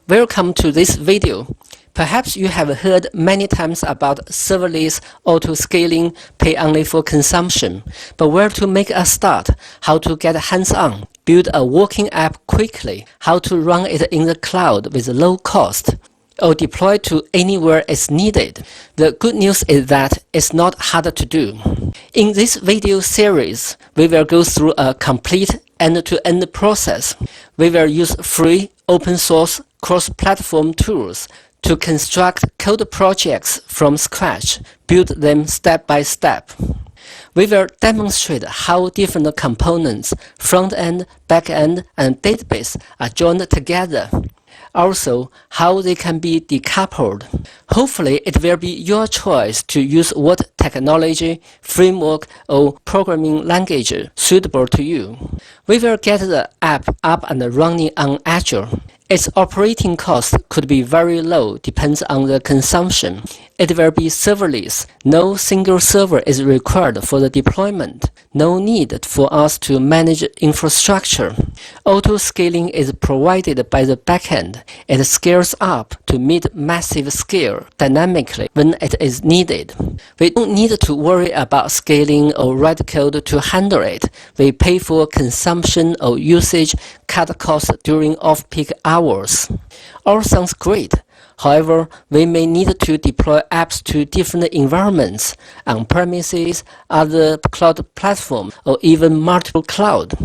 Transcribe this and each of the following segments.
Welcome to this video. Perhaps you have heard many times about serverless auto-scaling, pay only for consumption. But where to make a start, how to get hands-on, build a working app quickly, how to run it in the cloud with low cost, or deploy to anywhere it's needed. The good news is that it's not hard to do. In this video series, we will go through a complete end-to-end process. We will use free, open source, cross-platform tools to construct code projects from scratch, build them step by step. We will demonstrate how different components, front-end, back-end, and database are joined together. Also, how they can be decoupled. Hopefully, it will be your choice to use what technology, framework, or programming language suitable to you. We will get the app up and running on Azure. Its operating cost could be very low, depends on the consumption. It will be serverless. No single server is required for the deployment. No need for us to manage infrastructure. Auto-scaling is provided by the backend. It scales up to meet massive scale dynamically when it is needed. We don't need to worry about scaling or write code to handle it. We pay for consumption or usage, cut costs during off-peak hours. All sounds great. However, we may need to deploy apps to different environments, on-premises, other cloud platforms, or even multiple cloud.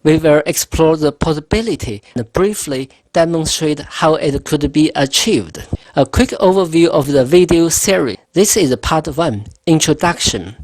We will explore the possibility and briefly demonstrate how it could be achieved. A quick overview of the video series. This is part 1, Introduction.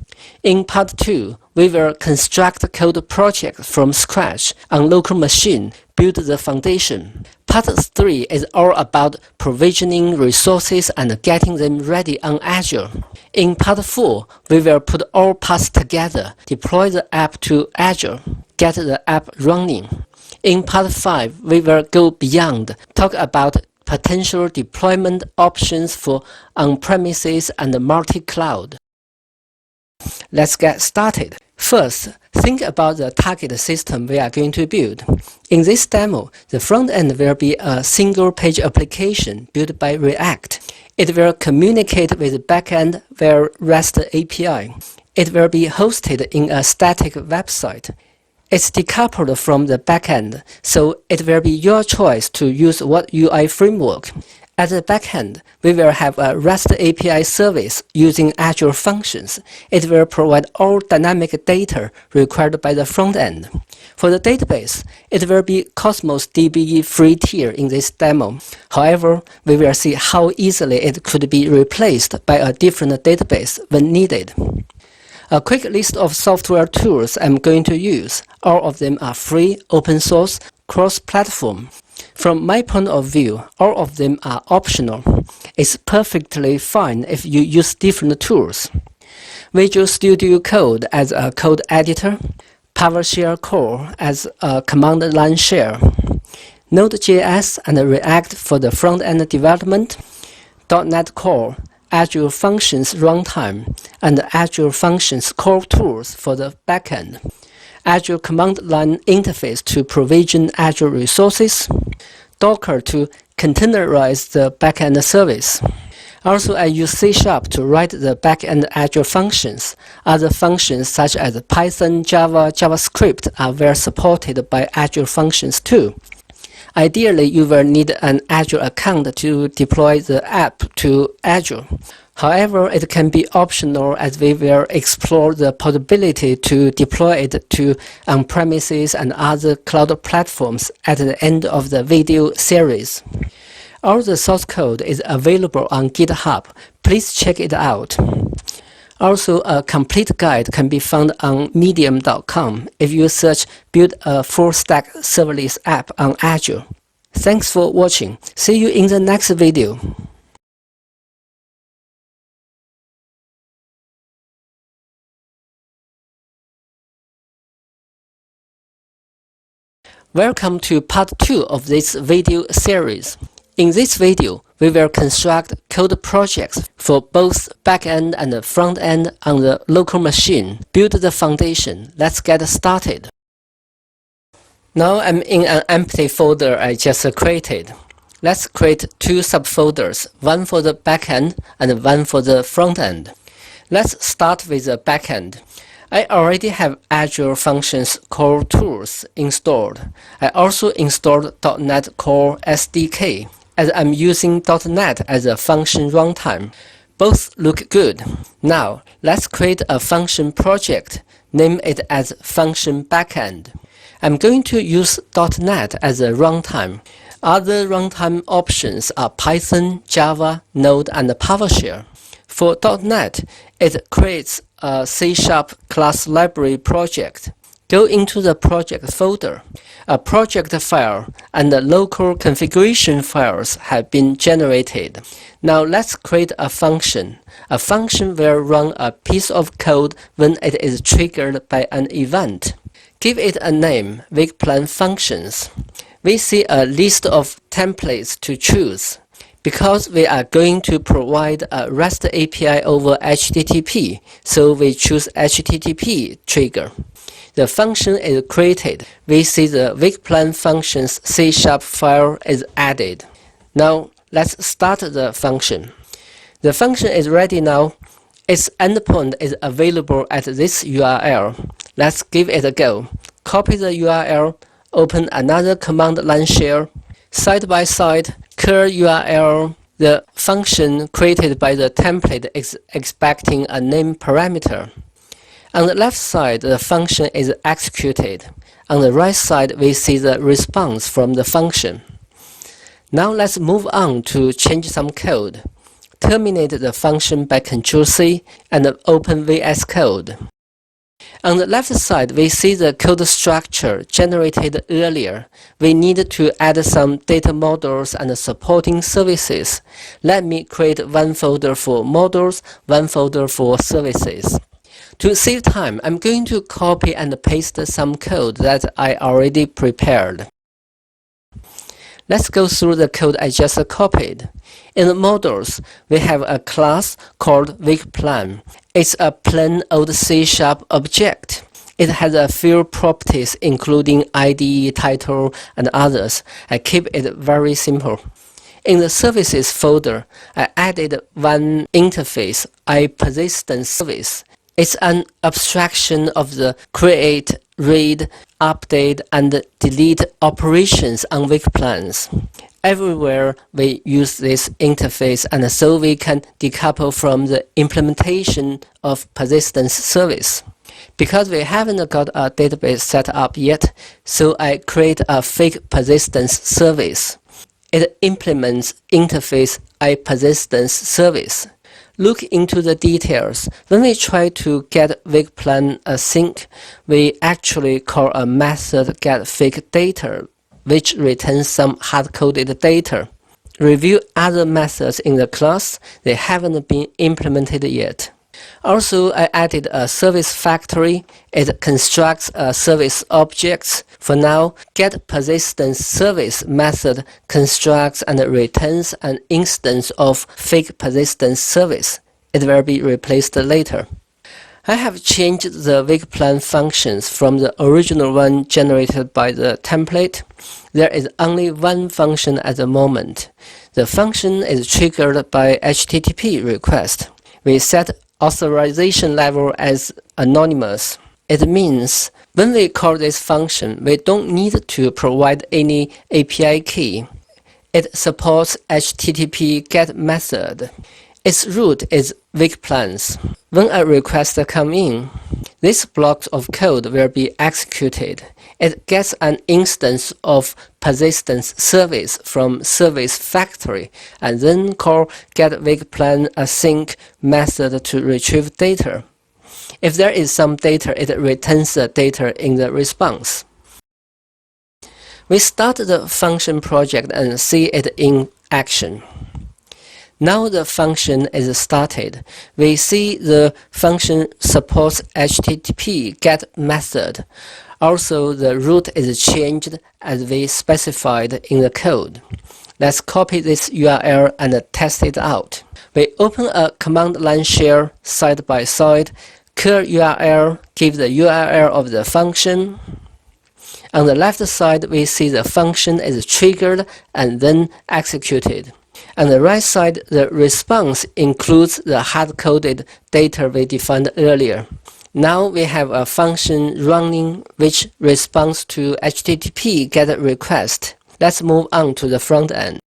In part 2, we will construct code projects from scratch on local machine, build the foundation. Part 3 is all about provisioning resources and getting them ready on Azure. In part 4, we will put all parts together, deploy the app to Azure, get the app running. In part 5, we will go beyond, talk about potential deployment options for on-premises and multi-cloud. Let's get started. First, think about the target system we are going to build. In this demo, the front end will be a single-page application built by React. It will communicate with the backend via REST API. It will be hosted in a static website. It's decoupled from the backend, so it will be your choice to use what UI framework. At the backend, we will have a REST API service using Azure Functions. It will provide all dynamic data required by the front end. For the database, it will be Cosmos DB free tier in this demo. However, we will see how easily it could be replaced by a different database when needed. A quick list of software tools I'm going to use. All of them are free, open source, cross-platform. From my point of view, all of them are optional. It's perfectly fine if you use different tools. Visual Studio Code as a code editor, PowerShell Core as a command line shell, Node.js and React for the front-end development, .NET Core, Azure Functions runtime, and Azure Functions core tools for the backend, Azure command line interface to provision Azure resources, Docker to containerize the backend service. Also, I use C# to write the backend Azure functions. Other functions such as Python, Java, JavaScript are well supported by Azure Functions too. Ideally, you will need an Azure account to deploy the app to Azure. However, it can be optional as we will explore the possibility to deploy it to on-premises and other cloud platforms at the end of the video series. All the source code is available on GitHub. Please check it out. Also, a complete guide can be found on medium.com if you search Build a Full-Stack Serverless App on Azure. Thanks for watching. See you in the next video. Welcome to part 2 of this video series. In this video, we will construct code projects for both back-end and front-end on the local machine. Build the foundation. Let's get started. Now I'm in an empty folder I just created. Let's create two subfolders, one for the backend and one for the frontend. Let's start with the backend. I already have Azure Functions core tools installed. I also installed .NET Core SDK, as I'm using .NET as a function runtime. Both look good. Now, let's create a function project. Name it as Function Backend. I'm going to use .NET as a runtime. Other runtime options are Python, Java, Node, and PowerShell. For .NET, it creates a C# class library project. Go into the project folder. A project file and the local configuration files have been generated. Now let's create a function. A function will run a piece of code when it is triggered by an event. Give it a name, Wigplan Functions. We see a list of templates to choose. Because we are going to provide a REST API over HTTP, so we choose HTTP trigger. The function is created. We see the Wigplan Functions C# file is added. Now let's start the function. The function is ready now. Its endpoint is available at this URL. Let's give it a go. Copy the URL, open another command line shell. Side by side, cur URL. The function created by the template is expecting a name parameter. On the left side, the function is executed. On the right side, we see the response from the function. Now let's move on to change some code. Terminate the function by Ctrl+C and open VS Code. On the left side, we see the code structure generated earlier. We need to add some data models and supporting services. Let me create one folder for models, one folder for services. To save time, I'm going to copy and paste some code that I already prepared. Let's go through the code I just copied. In the models, we have a class called Wigplan. It's a plain old C# object. It has a few properties including ID, title, and others. I keep it very simple. In the services folder, I added one interface, iPersistence service. It's an abstraction of the create, read, update, and delete operations on Wigplans. Everywhere we use this interface, and so we can decouple from the implementation of persistence service. Because we haven't got a database set up yet, so I create a fake persistence service. It implements interface iPersistence service. Look into the details. When we try to get Wigplan async, we actually call a method getFakeData, which returns some hard-coded data. Review other methods in the class. They haven't been implemented yet. Also, I added a service factory. It constructs a service objects. For now, getPersistence method constructs and returns an instance of fake persistence service. It will be replaced later. I have changed the Wigplan functions from the original one generated by the template. There is only one function at the moment. The function is triggered by HTTP request. We set authorization level as anonymous. It means when we call this function, we don't need to provide any API key. It supports HTTP GET method. Its root is Wigplans. When a request comes in, this block of code will be executed. It gets an instance of persistence service from service factory and then call getWigplanAsync method to retrieve data. If there is some data, it returns the data in the response. We start the function project and see it in action. Now the function is started. We see the function supports HTTP GET method. Also, the root is changed as we specified in the code. Let's copy this URL and test it out. We open a command line shell side by side. Cur URL, give the URL of the function. On the left side, we see the function is triggered and then executed. On the right side, the response includes the hard-coded data we defined earlier. Now we have a function running which responds to HTTP GET request. Let's move on to the front end.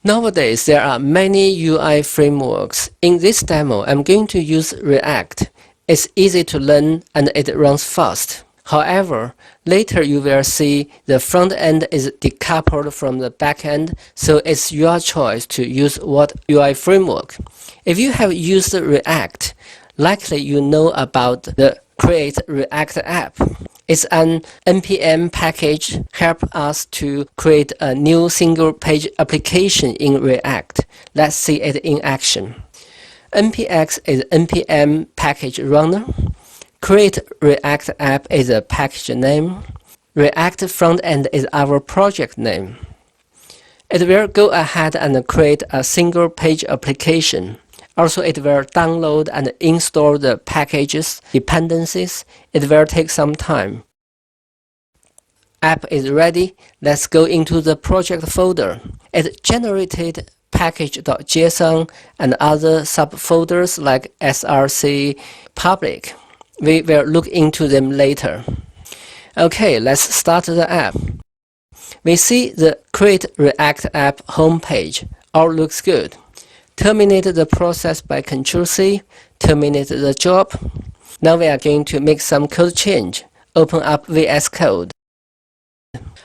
Nowadays, there are many UI frameworks. In this demo, I'm going to use React. It's easy to learn and it runs fast. However, later you will see the front end is decoupled from the back end, so it's your choice to use what UI framework. If you have used React, likely you know about the Create React app. It's an NPM package help us to create a new single-page application in React. Let's see it in action. npx is NPM package runner. Create React app is a package name. React frontend is our project name. It will go ahead and create a single-page application. Also, it will download and install the packages, dependencies. It will take some time. App is ready. Let's go into the project folder. It generated package.json and other subfolders like src public. We will look into them later. Okay, let's start the app. We see the Create React App homepage. All looks good. Terminate the process by Ctrl+C. Terminate the job. Now we are going to make some code change. Open up VS Code.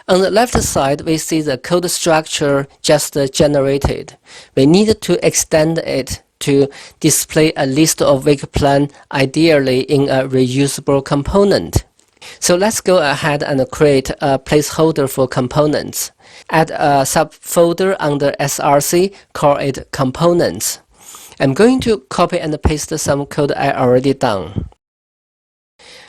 On the left side, we see the code structure just generated. We need to extend it to display a list of week plan, ideally in a reusable component. So let's go ahead and create a placeholder for components. Add a subfolder under src, call it components. I'm going to copy and paste some code I already done.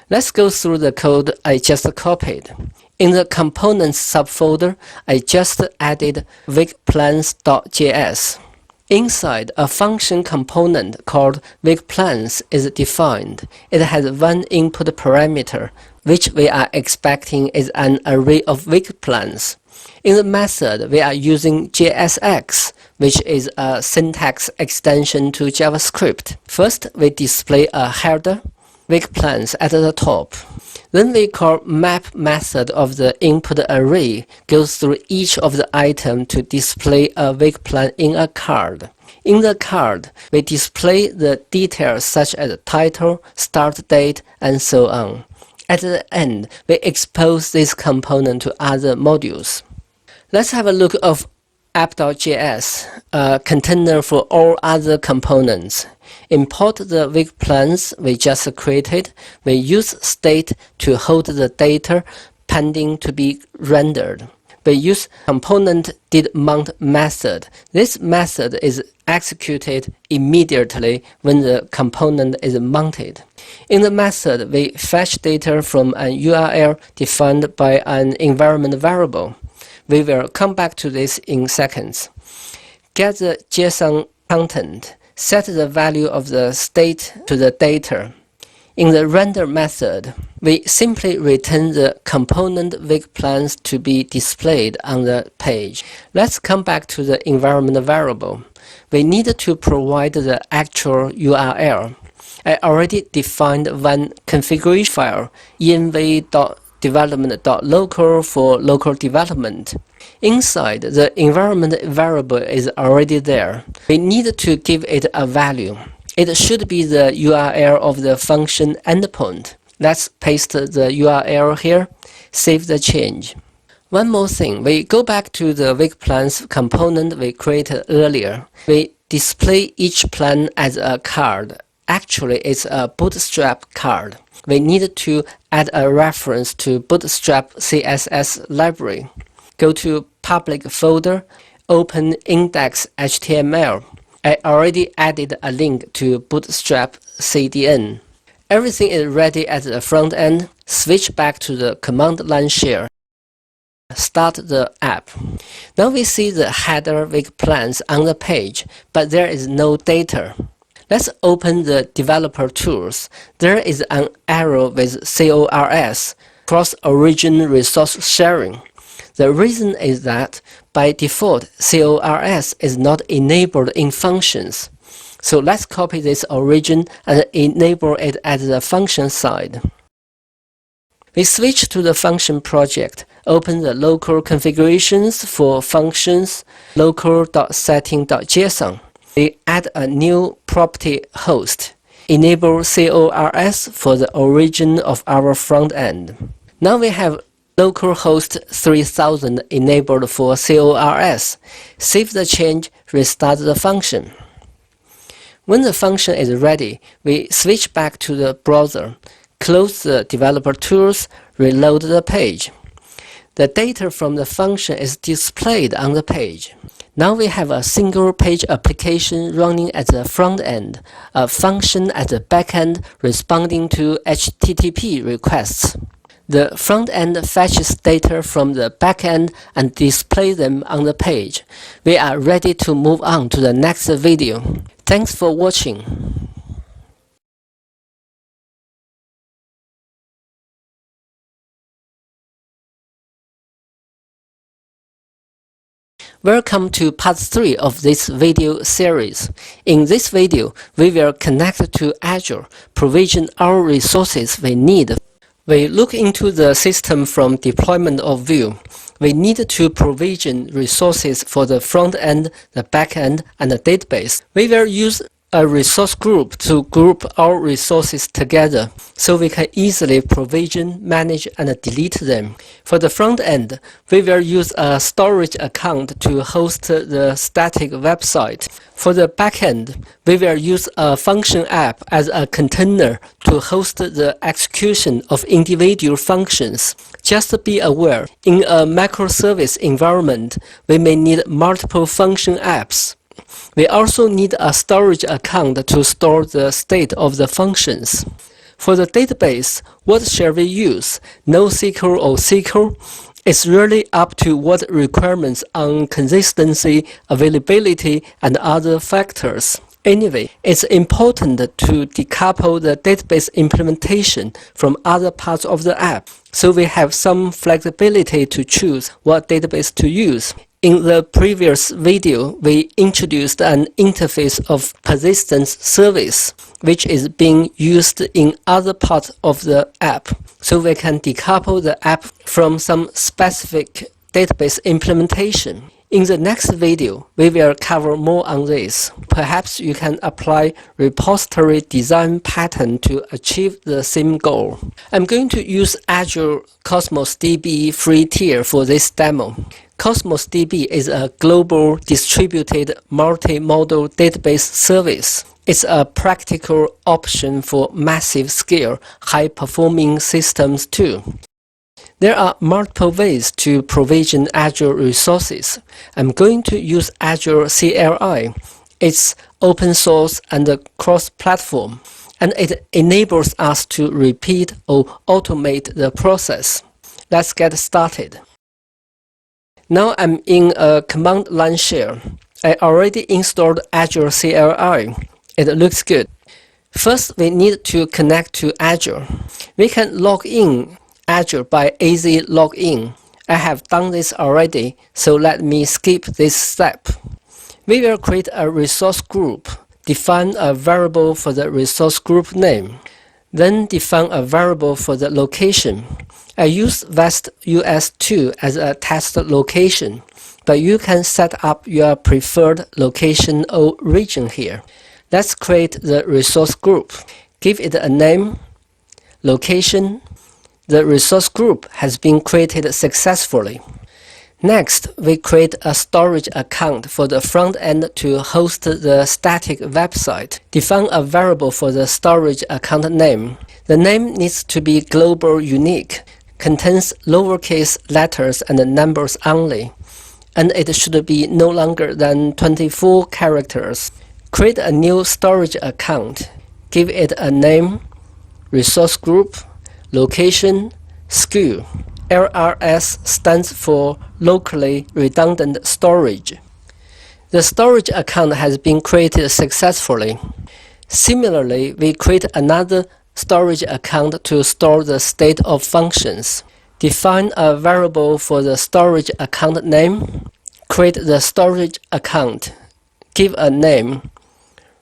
Let's go through the code I just copied. In the components subfolder, I just added weekplans.js. Inside, a function component called weekplans is defined. It has one input parameter, which we are expecting is an array of week plans. In the method, we are using JSX, which is a syntax extension to JavaScript. First, we display a header, week plans at the top. Then we call map method of the input array goes through each of the items to display a week plan in a card. In the card, we display the details such as title, start date, and so on. At the end, we expose this component to other modules. Let's have a look of app.js, a container for all other components. Import the week plans we just created. We use state to hold the data pending to be rendered. We use component didMount method. This method is executed immediately when the component is mounted. In the method, we fetch data from an URL defined by an environment variable. We will come back to this in seconds. Get the JSON content. Set the value of the state to the data. In the render method, we simply return the component week plans to be displayed on the page. Let's come back to the environment variable. We need to provide the actual URL. I already defined one configuration file, env.development.local for local development. Inside, the environment variable is already there. We need to give it a value. It should be the URL of the function endpoint. Let's paste the URL here, save the change. One more thing, we go back to the week plans component we created earlier. We display each plan as a card. Actually, it's a bootstrap card. We need to add a reference to bootstrap CSS library. Go to public folder, open index.html. I already added a link to bootstrap CDN. Everything is ready at the front end. Switch back to the command line shell. Start the app. Now we see the header week plans on the page, but there is no data. Let's open the developer tools. There is an arrow with CORS, cross-origin resource sharing. The reason is that by default, CORS is not enabled in functions. So let's copy this origin and enable it at the function side. We switch to the function project, open the local configurations for functions, local.setting.json. We add a new property host, enable CORS for the origin of our front end. Now we have localhost 3000 enabled for CORS. Save the change, restart the function. When the function is ready, we switch back to the browser, close the developer tools, reload the page. The data from the function is displayed on the page. Now we have a single page application running at the front end, a function at the back end responding to HTTP requests. The front end fetches data from the back end and displays them on the page. We are ready to move on to the next video. Thanks for watching. Welcome to part 3 of this video series. In this video, we will connect to Azure, provision our resources we need. We look into the system from deployment of view. We need to provision resources for the front end, the back end, and the database. We will use a resource group to group our resources together so we can easily provision, manage, and delete them. For the front end, we will use a storage account to host the static website. For the back end, we will use a function app as a container to host the execution of individual functions. Just be aware, in a microservice environment, we may need multiple function apps. We also need a storage account to store the state of the functions. For the database, what shall we use? NoSQL or SQL? It's really up to what requirements on consistency, availability, and other factors. Anyway, it's important to decouple the database implementation from other parts of the app, so we have some flexibility to choose what database to use. In the previous video, we introduced an interface of persistence service, which is being used in other parts of the app, so we can decouple the app from some specific database implementation. In the next video, we will cover more on this. Perhaps you can apply repository design pattern to achieve the same goal. I'm going to use Azure Cosmos DB free tier for this demo. Cosmos DB is a global distributed multi-model database service. It's a practical option for massive scale, high-performing systems too. There are multiple ways to provision Azure resources. I'm going to use Azure CLI. It's open source and cross-platform, and it enables us to repeat or automate the process. Let's get started. Now I'm in a command line shell. I already installed Azure CLI. It looks good. First, we need to connect to Azure. We can log in Azure by AZ login. I have done this already, so let me skip this step. We will create a resource group, define a variable for the resource group name, then define a variable for the location. I use West US2 as a test location, but you can set up your preferred location or region here. Let's create the resource group. Give it a name, location. The resource group has been created successfully. Next, we create a storage account for the front end to host the static website. Define a variable for the storage account name. The name needs to be global unique, contains lowercase letters and numbers only, and it should be no longer than 24 characters. Create a new storage account. Give it a name, resource group, location, SKU. LRS stands for Locally Redundant Storage. The storage account has been created successfully. Similarly, we create another storage account to store the state of functions. Define a variable for the storage account name. Create the storage account. Give a name,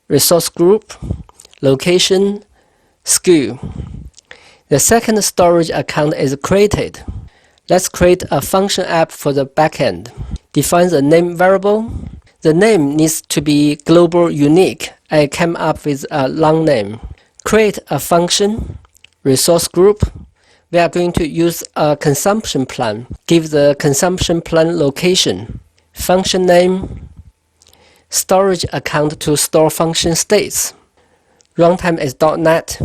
resource group, location, SKU. The second storage account is created. Let's create a function app for the backend. Define the name variable. The name needs to be global unique. I came up with a long name. Create a function, resource group. We are going to use a consumption plan. Give the consumption plan location. Function name, storage account to store function states. Runtime is .NET.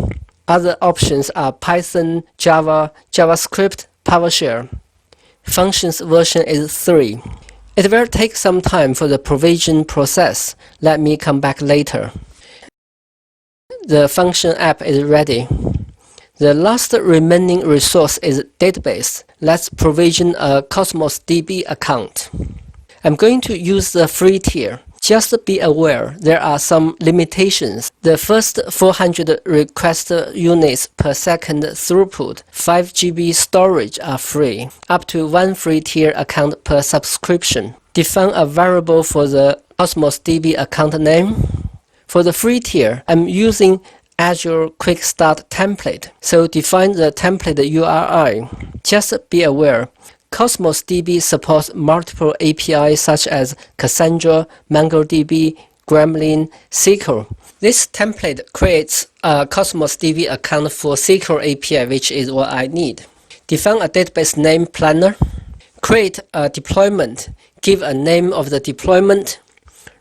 Other options are Python, Java, JavaScript, PowerShell. Functions version is 3. It will take some time for the provision process. Let me come back later. The function app is ready. The last remaining resource is database. Let's provision a Cosmos DB account. I'm going to use the free tier. Just be aware, there are some limitations. The first 400 request units per second throughput, 5 GB storage are free, up to 1 free tier account per subscription. Define a variable for the Cosmos DB account name. For the free tier, I'm using Azure Quick Start template, so define the template URI. Just be aware, Cosmos DB supports multiple APIs such as Cassandra, MongoDB, Gremlin, SQL. This template creates a Cosmos DB account for SQL API, which is what I need. Define a database name planner. Create a deployment. Give a name of the deployment,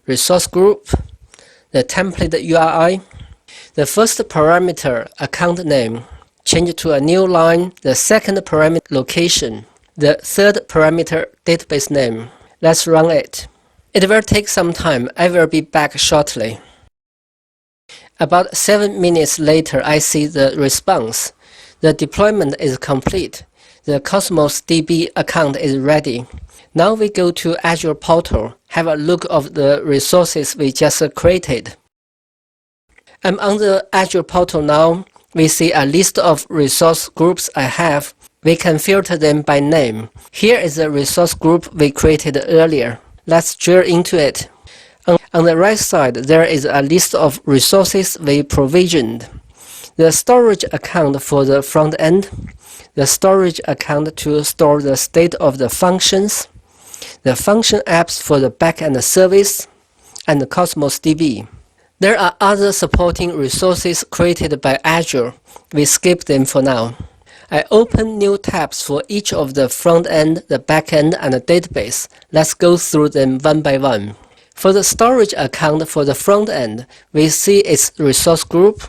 resource group, the template URI. The first parameter, account name, change to a new line. The second parameter, location. The third parameter, database name. Let's run it. It will take some time. I will be back shortly. About 7 minutes later, I see the response. The deployment is complete. The Cosmos DB account is ready. Now we go to Azure portal. Have a look of the resources we just created. I'm on the Azure portal now. We see a list of resource groups I have. We can filter them by name. Here is the resource group we created earlier. Let's drill into it. On the right side, there is a list of resources we provisioned. The storage account for the front end, the storage account to store the state of the functions, the function apps for the backend service, and the Cosmos DB. There are other supporting resources created by Azure. We skip them for now. I open new tabs for each of the front end, the back end, and the database. Let's go through them one by one. For the storage account for the front end, we see its resource group,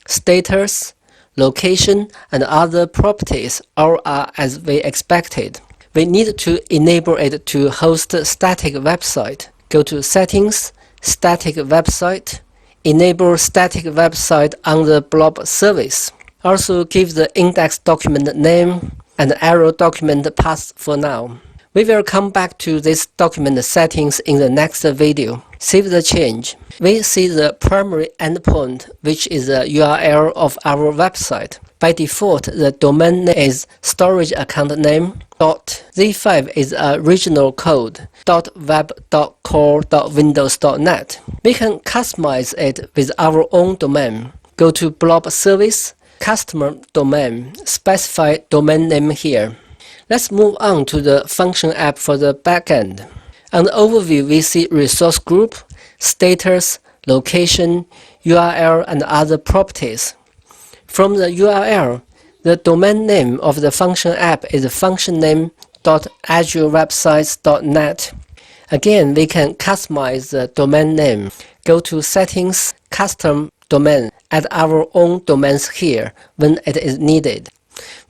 status, location, and other properties all are as we expected. We need to enable it to host static website. Go to Settings, Static Website, enable static website on the blob service. Also give the index document name and arrow document path for now. We will come back to this document settings in the next video. Save the change. We see the primary endpoint, which is the URL of our website. By default, the domain name is storage account name. .z5 is a regional code. .web.core.windows.net. We can customize it with our own domain. Go to blob service, customer domain, specify domain name here. Let's move on to the function app for the backend. On the overview, we see resource group, status, location, URL, and other properties. From the URL, the domain name of the function app is functionname.azurewebsites.net. Again, we can customize the domain name. Go to Settings, Custom Domain. Add our own domains here when it is needed.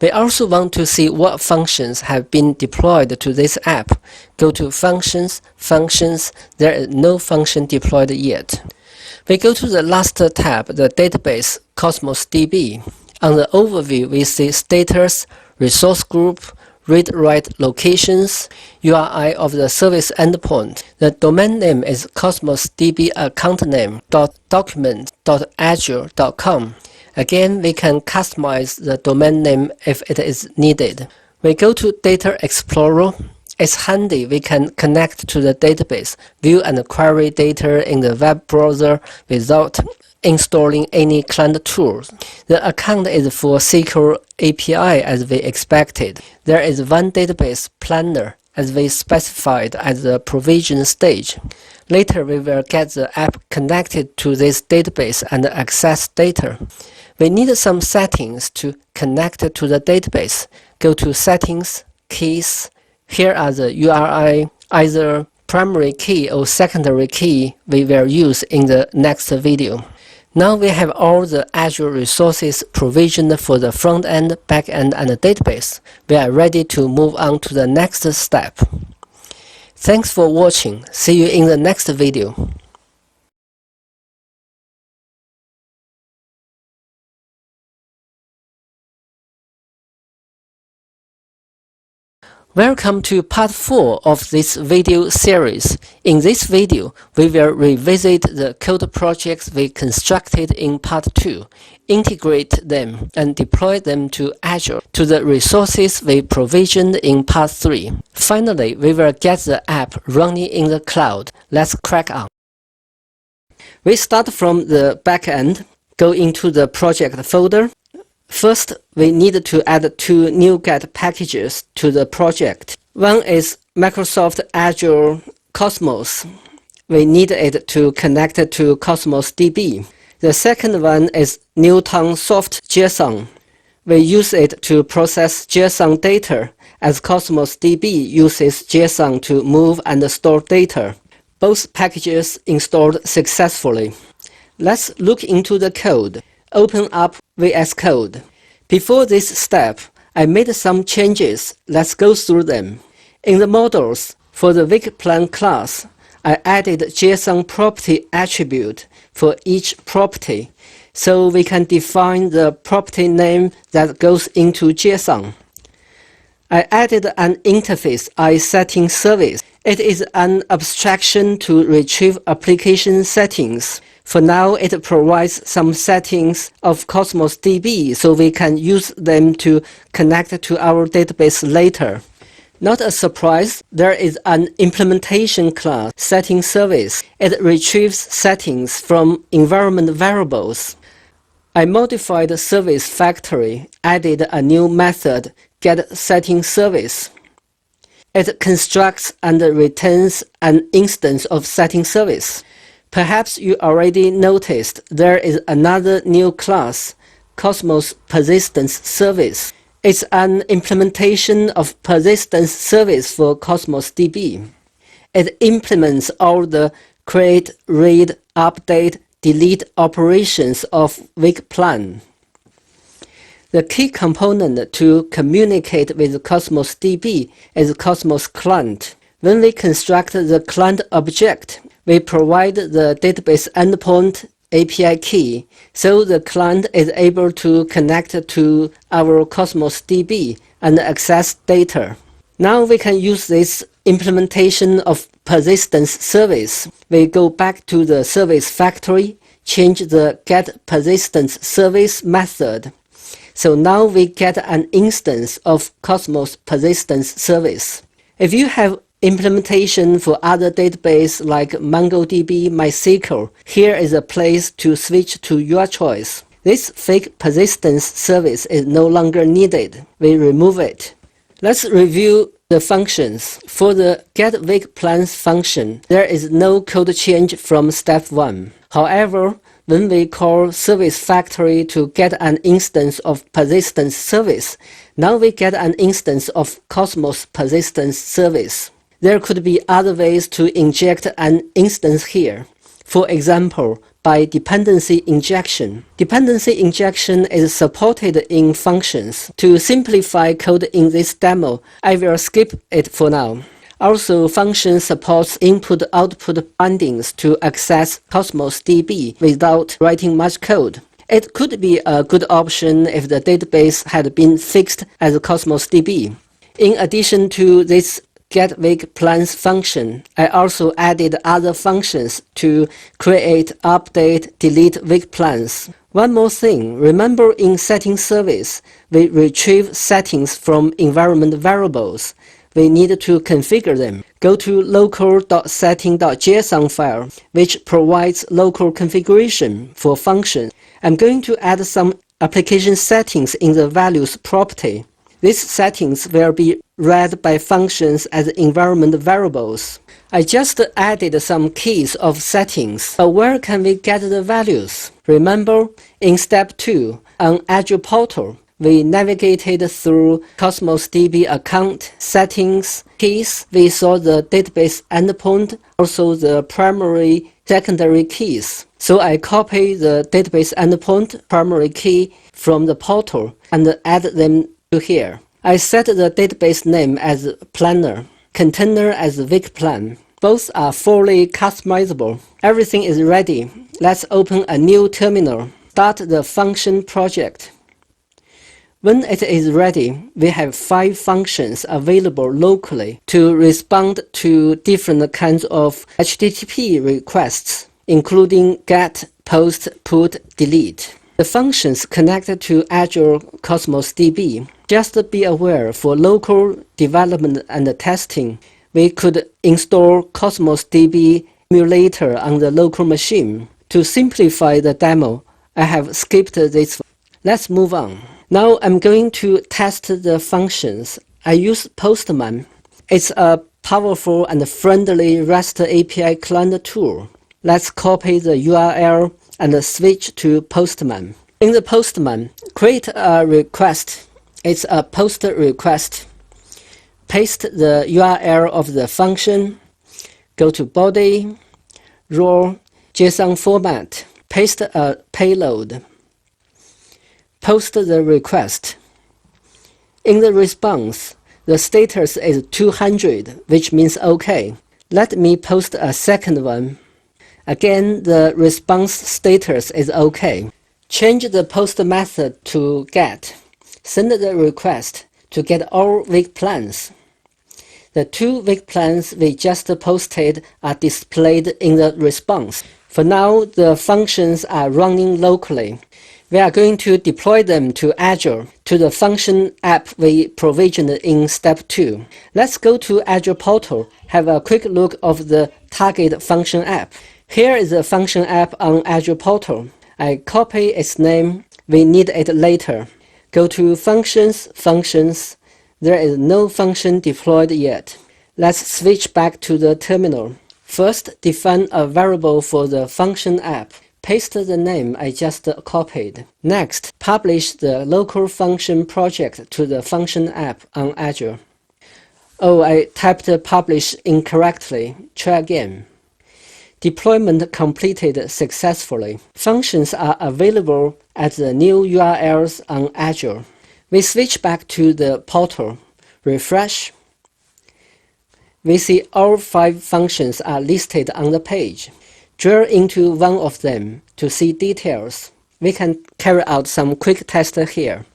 We also want to see what functions have been deployed to this app. Go to Functions, Functions. There is no function deployed yet. We go to the last tab, the database, Cosmos DB. On the overview, we see status, resource group, read-write locations, URI of the service endpoint. The domain name is Cosmos DB account name .document.azure.com. Again, we can customize the domain name if it is needed. We go to Data Explorer. It's handy. We can connect to the database, view and query data in the web browser without installing any client tools. The account is for SQL API as we expected. There is one database planner as we specified at the provision stage. Later we will get the app connected to this database and access data. We need some settings to connect to the database. Go to Settings, Keys. Here are the URI, either primary key or secondary key we will use in the next video. Now we have all the Azure resources provisioned for the front-end, back-end, and the database. We are ready to move on to the next step. Thanks for watching. See you in the next video. Welcome to part 4 of this video series. In this video, we will revisit the code projects we constructed in part 2, integrate them, and deploy them to Azure to the resources we provisioned in part 3. Finally, we will get the app running in the cloud. Let's crack on. We start from the backend, go into the project folder. First, we need to add 2 NuGet packages to the project. One is Microsoft Azure Cosmos. We need it to connect to Cosmos DB. The second one is Newton Soft JSON. We use it to process JSON data, as Cosmos DB uses JSON to move and store data. Both packages installed successfully. Let's look into the code. Open up VS Code. Before this step, I made some changes. Let's go through them. In the models, for the week plan class, I added JSON property attribute for each property, so we can define the property name that goes into JSON. I added an interface iSetting service. It is an abstraction to retrieve application settings. For now, it provides some settings of Cosmos DB, so we can use them to connect to our database later. Not a surprise, there is an implementation class, setting service. It retrieves settings from environment variables. I modified the service factory, added a new method, getSettingService. It constructs and returns an instance of setting service. Perhaps you already noticed there is another new class, Cosmos Persistence Service. It's an implementation of persistence service for Cosmos DB. It implements all the create, read, update, delete operations of week plan. The key component to communicate with Cosmos DB is Cosmos Client. When we construct the client object, we provide the database endpoint API key, so the client is able to connect to our Cosmos DB and access data. Now we can use this implementation of persistence service. We go back to the service factory, change the getPersistence method. So now we get an instance of Cosmos Persistence Service. If you have implementation for other database like MongoDB, MySQL, here is a place to switch to your choice. This fake persistence service is no longer needed. We remove it. Let's review the functions. For the getWeekPlans function, there is no code change from step 1. However, when we call service factory to get an instance of persistence service, now we get an instance of Cosmos Persistence Service. There could be other ways to inject an instance here. For example, by dependency injection. Dependency injection is supported in functions. To simplify code in this demo, I will skip it for now. Also, function supports input-output bindings to access Cosmos DB without writing much code. It could be a good option if the database had been fixed as Cosmos DB. In addition to this getWeekPlans function, I also added other functions to create, update, delete week plans. One more thing, remember in settings service, we retrieve settings from environment variables. We need to configure them. Go to local.setting.json file, which provides local configuration for functions. I'm going to add some application settings in the values property. These settings will be read by functions as environment variables. I just added some keys of settings, but where can we get the values? Remember, in step 2, on Azure portal, we navigated through Cosmos DB account, settings, keys. We saw the database endpoint, also the primary, secondary keys. So I copy the database endpoint primary key from the portal and add them to here. I set the database name as planner, container as week plan. Both are fully customizable. Everything is ready. Let's open a new terminal. Start the function project. When it is ready, we have 5 functions available locally to respond to different kinds of HTTP requests, including get, post, put, delete. The functions connected to Azure Cosmos DB. Just be aware, for local development and testing, we could install Cosmos DB emulator on the local machine. To simplify the demo, I have skipped this. Let's move on. Now I'm going to test the functions. I use Postman. It's a powerful and friendly REST API client tool. Let's copy the URL and switch to Postman. In the Postman, create a request. It's a post request. Paste the URL of the function. Go to body, raw, JSON format. Paste a payload. Post the request. In the response, the status is 200, which means OK. Let me post a second one. Again, the response status is OK. Change the post method to get. Send the request to get all week plans. The 2 week plans we just posted are displayed in the response. For now, the functions are running locally. We are going to deploy them to Azure, to the function app we provisioned in step 2. Let's go to Azure portal, have a quick look of the target function app. Here is the function app on Azure portal. I copy its name. We need it later. Go to functions, functions. There is no function deployed yet. Let's switch back to the terminal. First, define a variable for the function app. Paste the name I just copied. Next, publish the local function project to the function app on Azure. Oh, I typed publish incorrectly. Try again. Deployment completed successfully. Functions are available as the new URLs on Azure. We switch back to the portal. Refresh. We see all 5 functions are listed on the page. Drill into one of them to see details. We can carry out some quick tests here.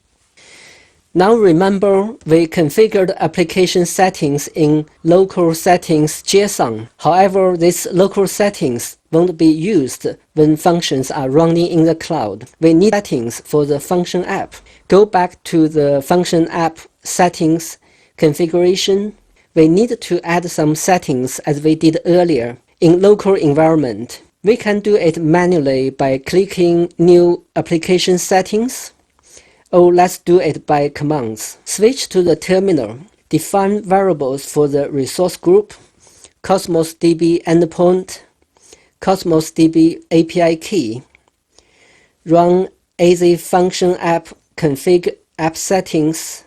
Now remember, we configured application settings in local settings JSON. However, these local settings won't be used when functions are running in the cloud. We need settings for the function app. Go back to the function app settings configuration. We need to add some settings as we did earlier. In local environment, we can do it manually by clicking New Application Settings. Or let's do it by commands. Switch to the terminal. Define variables for the resource group, Cosmos DB endpoint, Cosmos DB API key. Run AZ function app config app settings.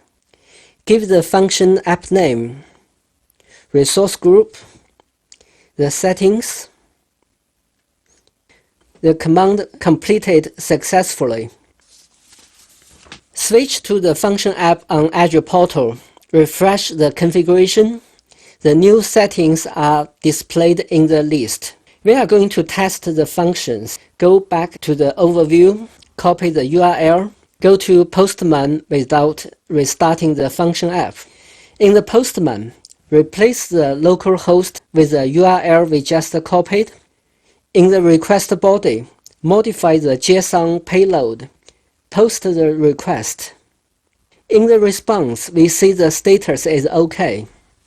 Give the function app name, resource group, the settings. The command completed successfully. Switch to the function app on Azure portal. Refresh the configuration. The new settings are displayed in the list. We are going to test the functions. Go back to the overview, copy the URL, go to Postman without restarting the function app. In the Postman, Replace the local host with the URL we just copied. In the request body, modify the JSON payload. Post the request. In the response, we see the status is OK.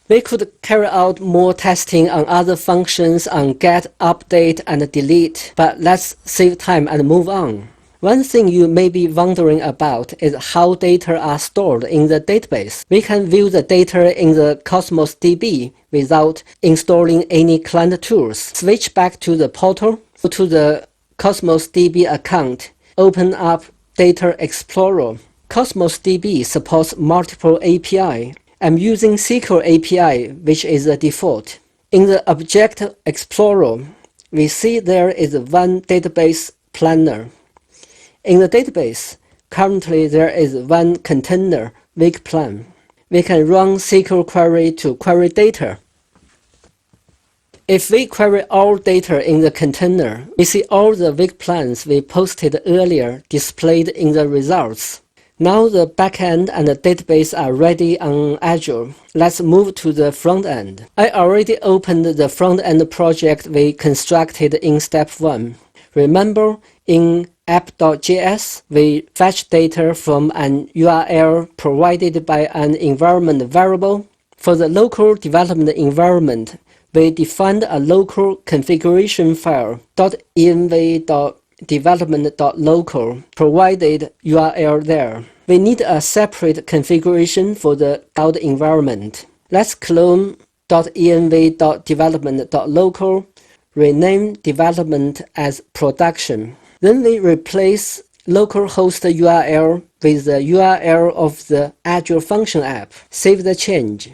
We could carry out more testing on other functions on get, update, and delete, but let's save time and move on. One thing you may be wondering about is how data are stored in the database. We can view the data in the Cosmos DB without installing any client tools. Switch back to the portal, go to the Cosmos DB account, open up Data Explorer. Cosmos DB supports multiple API. I'm using SQL API, which is the default. In the Object Explorer, we see there is one database planner. In the database, currently there is one container, week plan. We can run SQL query to query data. If we query all data in the container, we see all the week plans we posted earlier displayed in the results. Now the backend and the database are ready on Azure. Let's move to the front end. I already opened the front end project we constructed in step 1. Remember, in app.js, we fetch data from an URL provided by an environment variable. For the local development environment, we defined a local configuration file .env.development.local, provided URL there. We need a separate configuration for the cloud environment. Let's clone .env.development.local, rename development as production. Then we replace localhost URL with the URL of the Azure Function app. Save the change.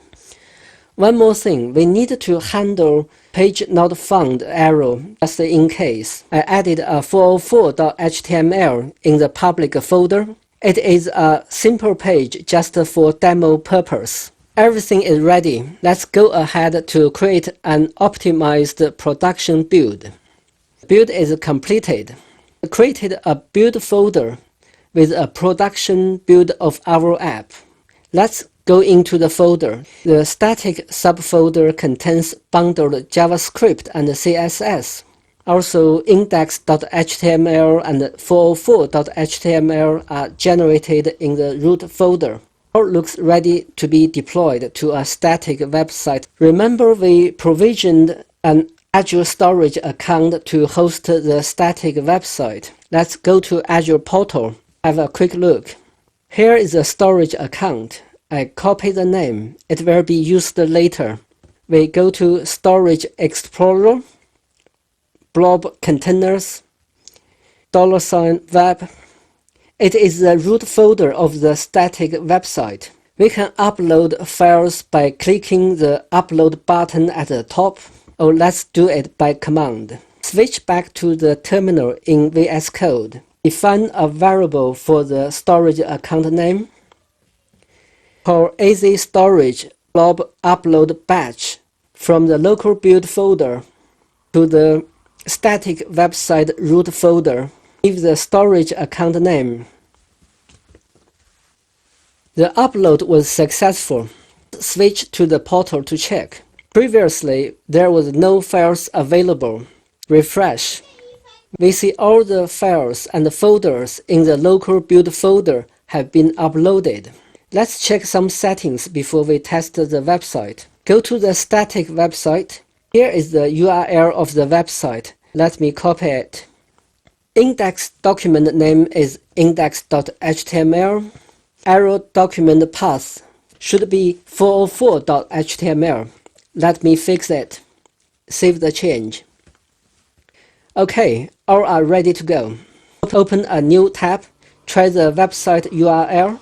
One more thing, we need to handle page not found error just in case. I added a 404.html in the public folder. It is a simple page just for demo purpose. Everything is ready. Let's go ahead to create an optimized production build. Build is completed. I created a build folder with a production build of our app. Let's go into the folder. The static subfolder contains bundled JavaScript and CSS. Also, index.html and 404.html are generated in the root folder. All looks ready to be deployed to a static website. Remember, we provisioned an Azure storage account to host the static website. Let's go to Azure portal. Have a quick look. Here is the storage account. I copy the name. It will be used later. We go to Storage Explorer, blob containers, $web. It is the root folder of the static website. We can upload files by clicking the upload button at the top, or let's do it by command. Switch back to the terminal in VS Code. Define a variable for the storage account name. Call AZ storage blob upload batch from the local build folder to the static website root folder. Give the storage account name. The upload was successful. Switch to the portal to check. Previously, there was no files available. Refresh. We see all the files and folders in the local build folder have been uploaded. Let's check some settings before we test the website. Go to the static website. Here is the URL of the website. Let me copy it. Index document name is index.html. Arrow document path should be 404.html. Let me fix it. Save the change. Okay, all are ready to go. Open a new tab. Try the website URL.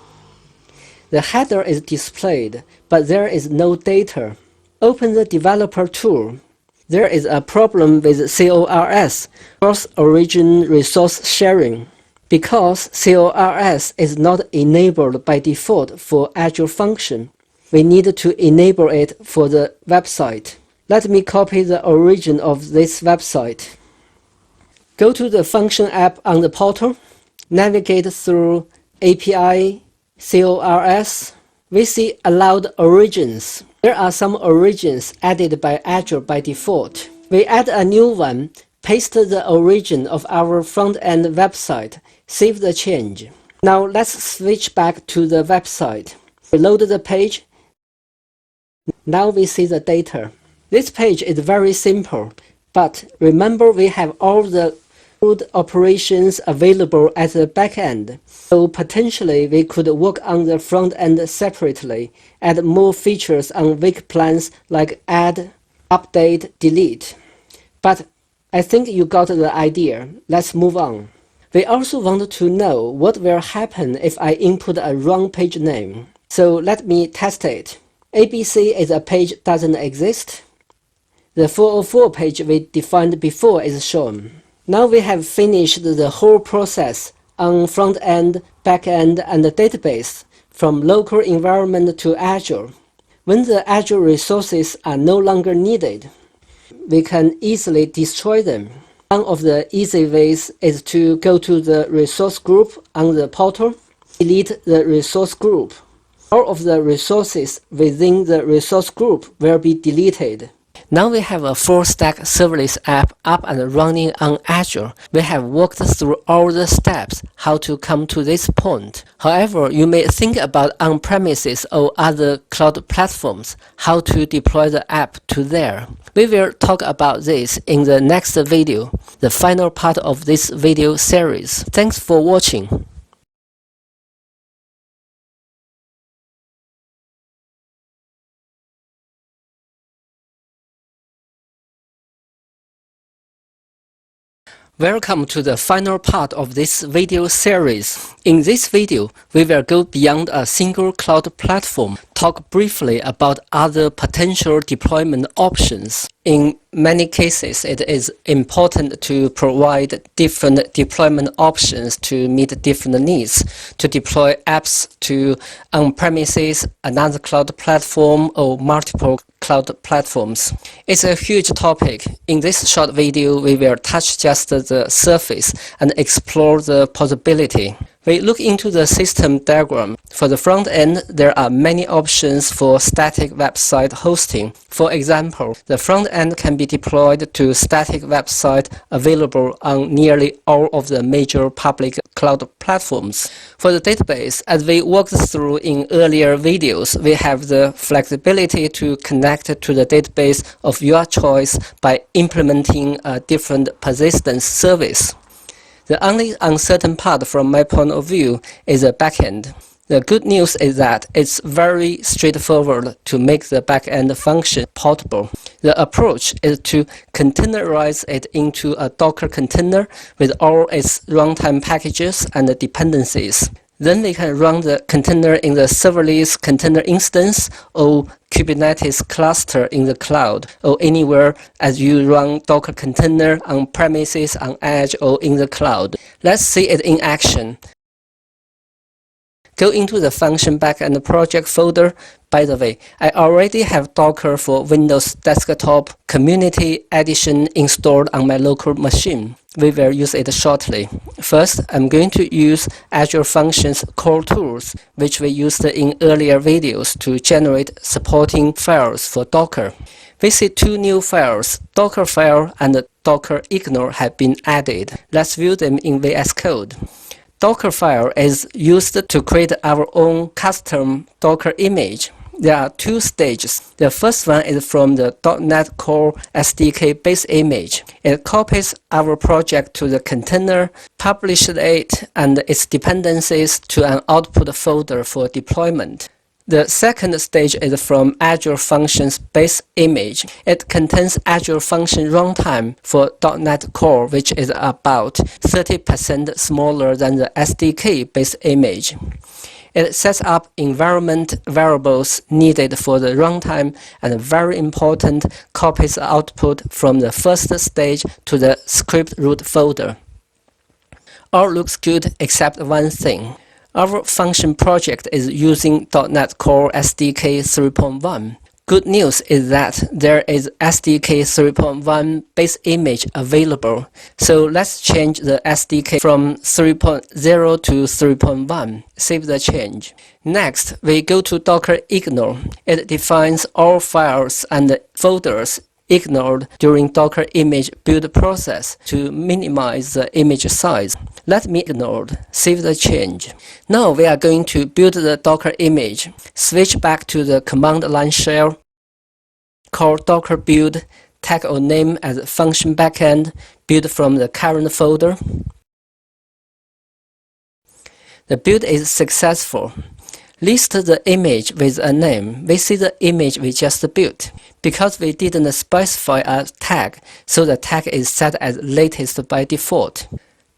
The header is displayed, but there is no data. Open the developer tool. There is a problem with CORS, cross-origin resource sharing. Because CORS is not enabled by default for Azure Function, we need to enable it for the website. Let me copy the origin of this website. Go to the Function app on the portal. Navigate through API, CORS. We see allowed origins. There are some origins added by Azure by default. We add a new one, paste the origin of our front-end website, save the change. Now let's switch back to the website. Reload the page. Now we see the data. This page is very simple, but remember we have all the code operations available at the backend. So potentially we could work on the front end separately, add more features on weak plans like add, update, delete. But I think you got the idea. Let's move on. We also want to know what will happen if I input a wrong page name. So let me test it. ABC is a page doesn't exist. The 404 page we defined before is shown. Now we have finished the whole process on front-end, back-end, and the database from local environment to Azure. When the Azure resources are no longer needed, we can easily destroy them. One of the easy ways is to go to the resource group on the portal, delete the resource group. All of the resources within the resource group will be deleted. Now we have a full-stack serverless app up and running on Azure. We have walked through all the steps how to come to this point. However, you may think about on-premises or other cloud platforms, how to deploy the app to there. We will talk about this in the next video, the final part of this video series. Thanks for watching. Welcome to the final part of this video series. In this video, we will go beyond a single cloud platform, talk briefly about other potential deployment options. In many cases, it is important to provide different deployment options to meet different needs, to deploy apps to on-premises, another cloud platform, or multiple cloud platforms. It's a huge topic. In this short video, we will touch just the surface and explore the possibility. We look into the system diagram. For the front end, there are many options for static website hosting. For example, the front end can be deployed to static website available on nearly all of the major public cloud platforms. For the database, as we walked through in earlier videos, we have the flexibility to connect to the database of your choice by implementing a different persistence service. The only uncertain part from my point of view is the backend. The good news is that it's very straightforward to make the backend function portable. The approach is to containerize it into a Docker container with all its runtime packages and dependencies. Then we can run the container in the serverless container instance or Kubernetes cluster in the cloud or anywhere as you run Docker container on premises, on edge, or in the cloud. Let's see it in action. Go into the function backend project folder. By the way, I already have Docker for Windows Desktop Community Edition installed on my local machine. We will use it shortly. First, I'm going to use Azure Functions core tools, which we used in earlier videos to generate supporting files for Docker. We see two new files, Dockerfile and Docker-ignore, have been added. Let's view them in VS Code. Dockerfile is used to create our own custom Docker image. There are two stages. The first one is from the .NET Core SDK base image. It copies our project to the container, publishes it and its dependencies to an output folder for deployment. The second stage is from Azure Functions base image. It contains Azure Function runtime for .NET Core, which is about 30% smaller than the SDK base image. It sets up environment variables needed for the runtime and, very important, copies output from the first stage to the script root folder. All looks good except one thing. Our function project is using .NET Core SDK 3.1. Good news is that there is SDK 3.1 base image available, so let's change the SDK from 3.0 to 3.1. Save the change. Next, we go to Docker ignore. It defines all files and folders ignored during Docker image build process to minimize the image size. Let me ignore. Save the change. Now we are going to build the Docker image. Switch back to the command line shell. Call docker build, tag or name as function backend, build from the current folder. The build is successful. List the image with a name. We see the image we just built. Because we didn't specify a tag, so the tag is set as latest by default.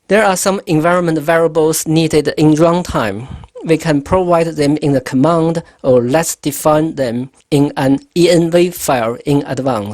There are some environment variables needed in runtime. We can provide them in the command, or let's define them in an env file in advance.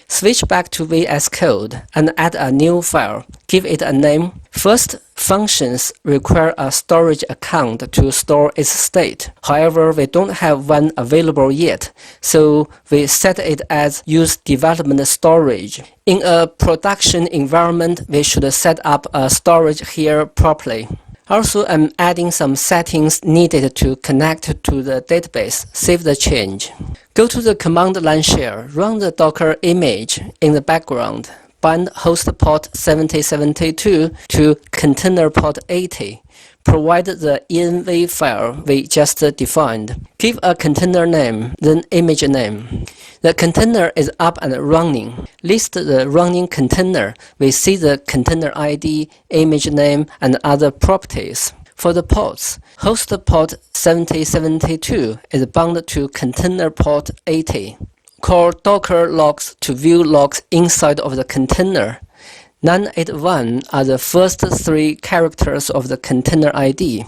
Switch back to VS Code and add a new file. Give it a name. First, functions require a storage account to store its state. However, we don't have one available yet, so we set it as use development storage. In a production environment, we should set up a storage here properly. Also, I'm adding some settings needed to connect to the database. Save the change. Go to the command line shell. Run the Docker image in the background. Bind host port 7072 to container port 80. Provide the env file we just defined. Give a container name, then image name. The container is up and running. List the running container. We see the container ID, image name, and other properties. For the ports, host port 7072 is bound to container port 80. Call docker logs to view logs inside of the container. 981 are the first 3 characters of the container ID.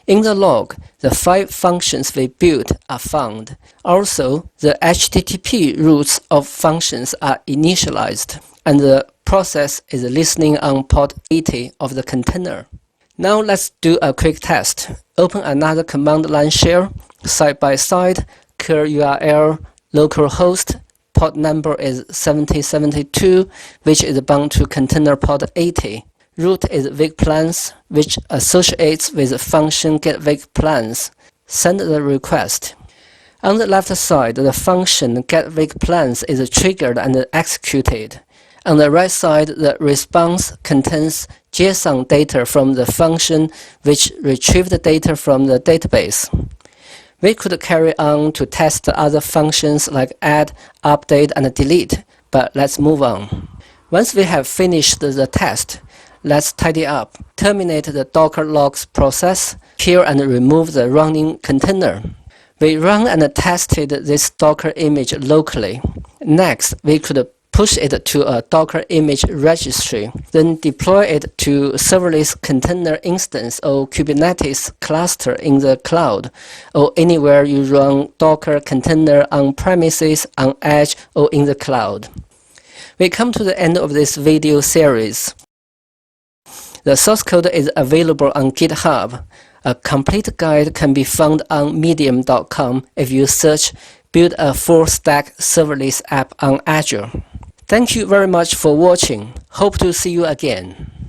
In the log, the 5 functions we built are found. Also, the HTTP routes of functions are initialized, and the process is listening on port 80 of the container. Now let's do a quick test. Open another command line shell, side by side, clear URL, localhost, port number is 7072, which is bound to container port 80. Root is wigplans, which associates with function getWigPlans. Send the request. On the left side, the function getWigPlans is triggered and executed. On the right side, the response contains JSON data from the function, which retrieved data from the database. We could carry on to test other functions like add, update, and delete, but let's move on. Once we have finished the test, let's tidy up. Terminate the Docker logs process, kill and remove the running container. We run and tested this Docker image locally. Next, we could push it to a Docker image registry, then deploy it to serverless container instance or Kubernetes cluster in the cloud, or anywhere you run Docker container on premises, on edge, or in the cloud. We come to the end of this video series. The source code is available on GitHub. A complete guide can be found on medium.com if you search Build a Full-Stack Serverless App on Azure. Thank you very much for watching. Hope to see you again.